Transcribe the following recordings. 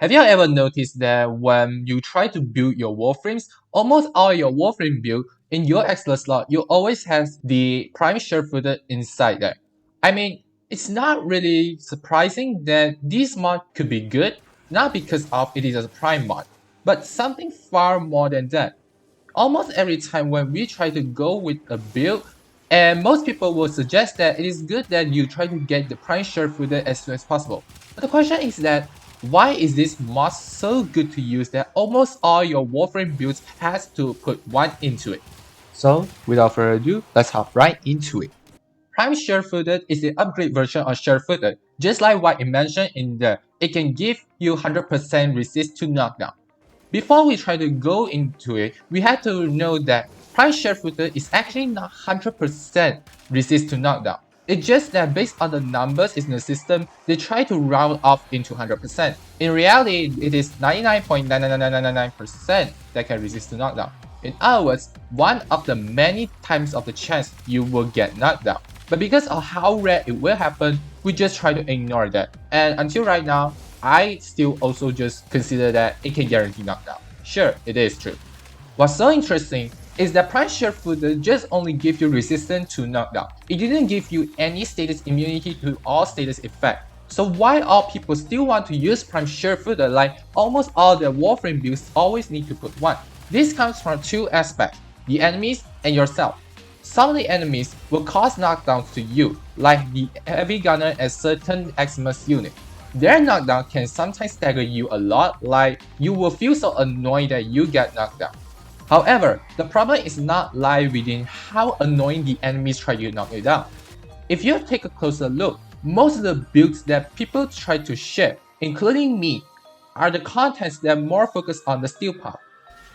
Have you ever noticed that when you try to build your Warframes, almost all your Warframe build in your exilus slot, you always have the prime sharpshooter inside there. I mean, it's not really surprising that this mod could be good, not because of it is a prime mod, but something far more than that. Almost every time when we try to go with a build, and most people will suggest that it is good that you try to get the prime sharpshooter as soon as possible. But the question is that why is this mod so good to use that almost all your Warframe builds has to put one into it? So without further ado, let's hop right into it. Prime Sharpshooter is the upgrade version of Sharpshooter. Just like what it mentioned in there, it can give you 100% resist to knockdown. Before we try to go into it, we have to know that Prime Sharpshooter is actually not 100% resist to knockdown. It's just that based on the numbers in the system, they try to round off into 100%. In reality, it is 99.99999% that can resist to knockdown. In other words, one of the many times of the chance you will get knocked down. But because of how rare it will happen, we just try to ignore that. And until right now, I still also just consider that it can guarantee knockdown. Sure, it is true. What's so interesting is that Prime Sharpshooter just only gives you resistance to knockdown. It didn't give you any status immunity to all status effect. So why all people still want to use Prime Sharpshooter like almost all their Warframe builds always need to put one? This comes from two aspects, the enemies and yourself. Some of the enemies will cause knockdowns to you, like the heavy gunner and certain exilus unit. Their knockdown can sometimes stagger you a lot, like you will feel so annoyed that you get knocked down. However, the problem is not lie within how annoying the enemies try to knock you down. If you take a closer look, most of the builds that people try to share, including me, are the contents that are more focused on the steel puff.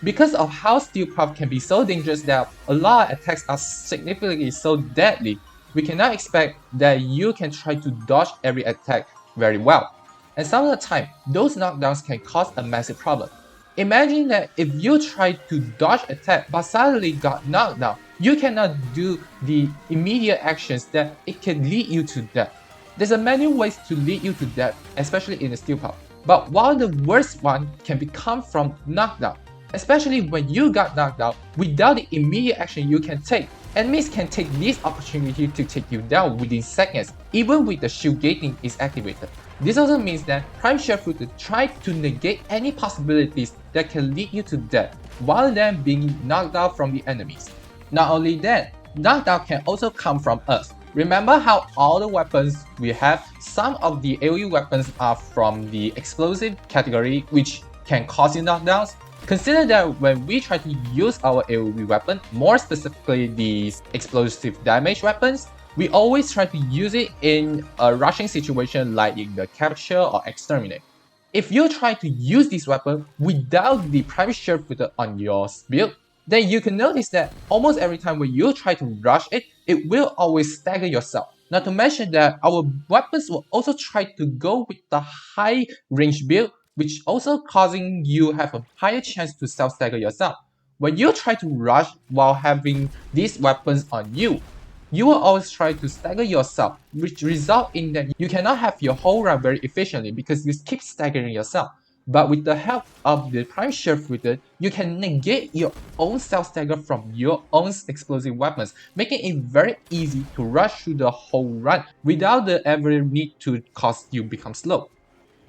Because of how steel puff can be so dangerous that a lot of attacks are significantly so deadly, we cannot expect that you can try to dodge every attack very well. And some of the time, those knockdowns can cause a massive problem. Imagine that if you try to dodge attack but suddenly got knocked down, you cannot do the immediate actions that it can lead you to death. There's a many ways to lead you to death, especially in the steel puff. But one of the worst one can become from knockdown. Especially when you got knocked out without the immediate action you can take. Enemies can take this opportunity to take you down within seconds, even with the shield gating is activated. This also means that Prime Sharpshooter tries to negate any possibilities that can lead you to death, while then being knocked out from the enemies. Not only that, knockdown can also come from us. Remember how all the weapons we have, some of the AoE weapons are from the explosive category, which can cause you knockdowns? Consider that when we try to use our AoE weapon, more specifically these explosive damage weapons, we always try to use it in a rushing situation like in the capture or exterminate. If you try to use this weapon without the Prime Sharpshooter on your build, then you can notice that almost every time when you try to rush it, it will always stagger yourself. Not to mention that our weapons will also try to go with the high range build, which also causing you have a higher chance to self-stagger yourself. When you try to rush while having these weapons on you, you will always try to stagger yourself, which result in that you cannot have your whole run very efficiently because you keep staggering yourself. But with the help of the Prime Sharpshooter, you can negate your own self-stagger from your own explosive weapons, making it very easy to rush through the whole run without the ever need to cause you become slow.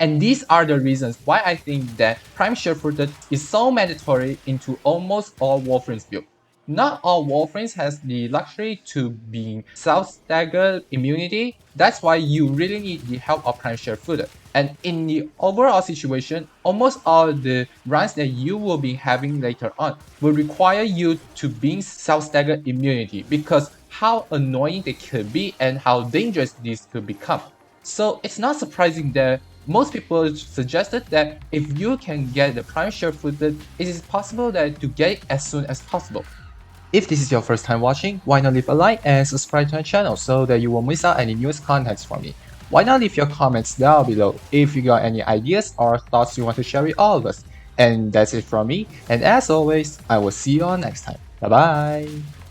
And these are the reasons why I think that Prime Sharpshooter is so mandatory into almost all Warframes build. Not all Warframes has the luxury to be self-stagger immunity, that's why you really need the help of Prime Sharpshooter. And in the overall situation, almost all the runs that you will be having later on will require you to be self-stagger immunity because how annoying they could be and how dangerous this could become. So it's not surprising that most people suggested that if you can get the Prime Sharpshooter, it is possible that to get it as soon as possible. If this is your first time watching, why not leave a like and subscribe to my channel so that you won't miss out any newest contents from me. Why not leave your comments down below if you got any ideas or thoughts you want to share with all of us. And that's it from me, and as always, I will see you all next time. Bye bye!